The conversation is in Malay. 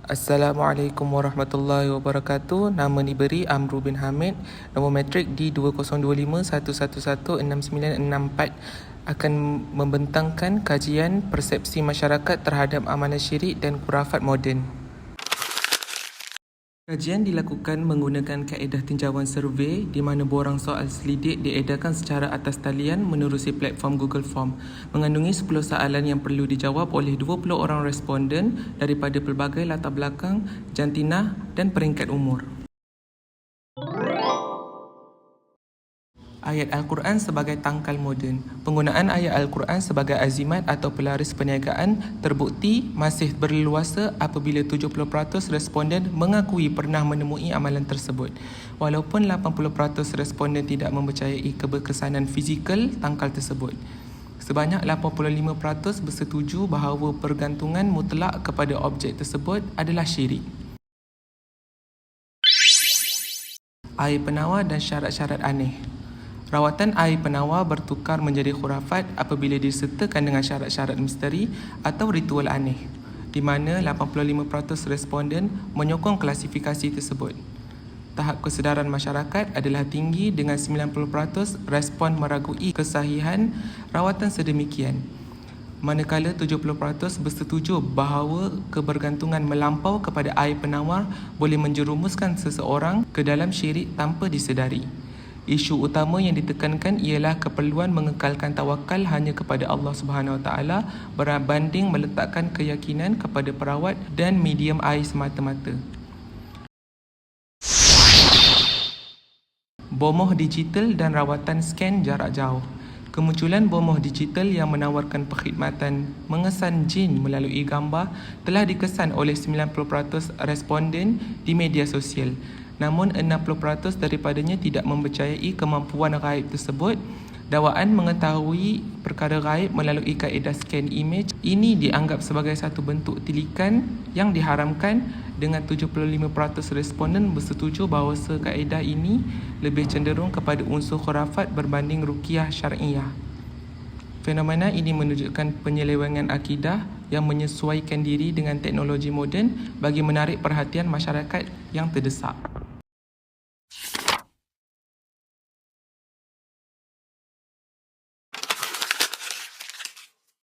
Assalamualaikum warahmatullahi wabarakatuh. Nama diberi Amru bin Hamid. Nombor matrik D202511116964 akan membentangkan kajian persepsi masyarakat terhadap amalan syirik dan khurafat moden. Kajian dilakukan menggunakan kaedah tinjauan survey di mana borang soal selidik diedarkan secara atas talian menerusi platform Google Form, mengandungi 10 soalan yang perlu dijawab oleh 20 orang responden daripada pelbagai latar belakang, jantinah dan peringkat umur. Ayat Al-Quran sebagai tangkal moden. Penggunaan ayat Al-Quran sebagai azimat atau pelaris perniagaan terbukti masih berleluasa apabila 70% responden mengakui pernah menemui amalan tersebut. Walaupun 80% responden tidak mempercayai keberkesanan fizikal tangkal tersebut. Sebanyak 85% bersetuju bahawa pergantungan mutlak kepada objek tersebut adalah syirik. Air penawar dan syarat-syarat aneh. Rawatan air penawar bertukar menjadi khurafat apabila disertakan dengan syarat-syarat misteri atau ritual aneh, di mana 85% responden menyokong klasifikasi tersebut. Tahap kesedaran masyarakat adalah tinggi dengan 90% respon meragui kesahihan rawatan sedemikian, manakala 70% bersetuju bahawa kebergantungan melampau kepada air penawar boleh menjerumuskan seseorang ke dalam syirik tanpa disedari. Isu utama yang ditekankan ialah keperluan mengekalkan tawakal hanya kepada Allah Subhanahu Wa Taala berbanding meletakkan keyakinan kepada perawat dan medium air semata-mata. Bomoh digital dan rawatan scan jarak jauh. Kemunculan bomoh digital yang menawarkan perkhidmatan mengesan jin melalui gambar telah dikesan oleh 90% responden di media sosial. Namun 60% daripadanya tidak mempercayai kemampuan gaib tersebut. Dakwaan mengetahui perkara gaib melalui kaedah scan image ini dianggap sebagai satu bentuk tilikan yang diharamkan, dengan 75% responden bersetuju bahawa kaedah ini lebih cenderung kepada unsur khurafat berbanding ruqyah syar'iyah. Fenomena ini menunjukkan penyelewengan akidah yang menyesuaikan diri dengan teknologi moden bagi menarik perhatian masyarakat yang terdesak.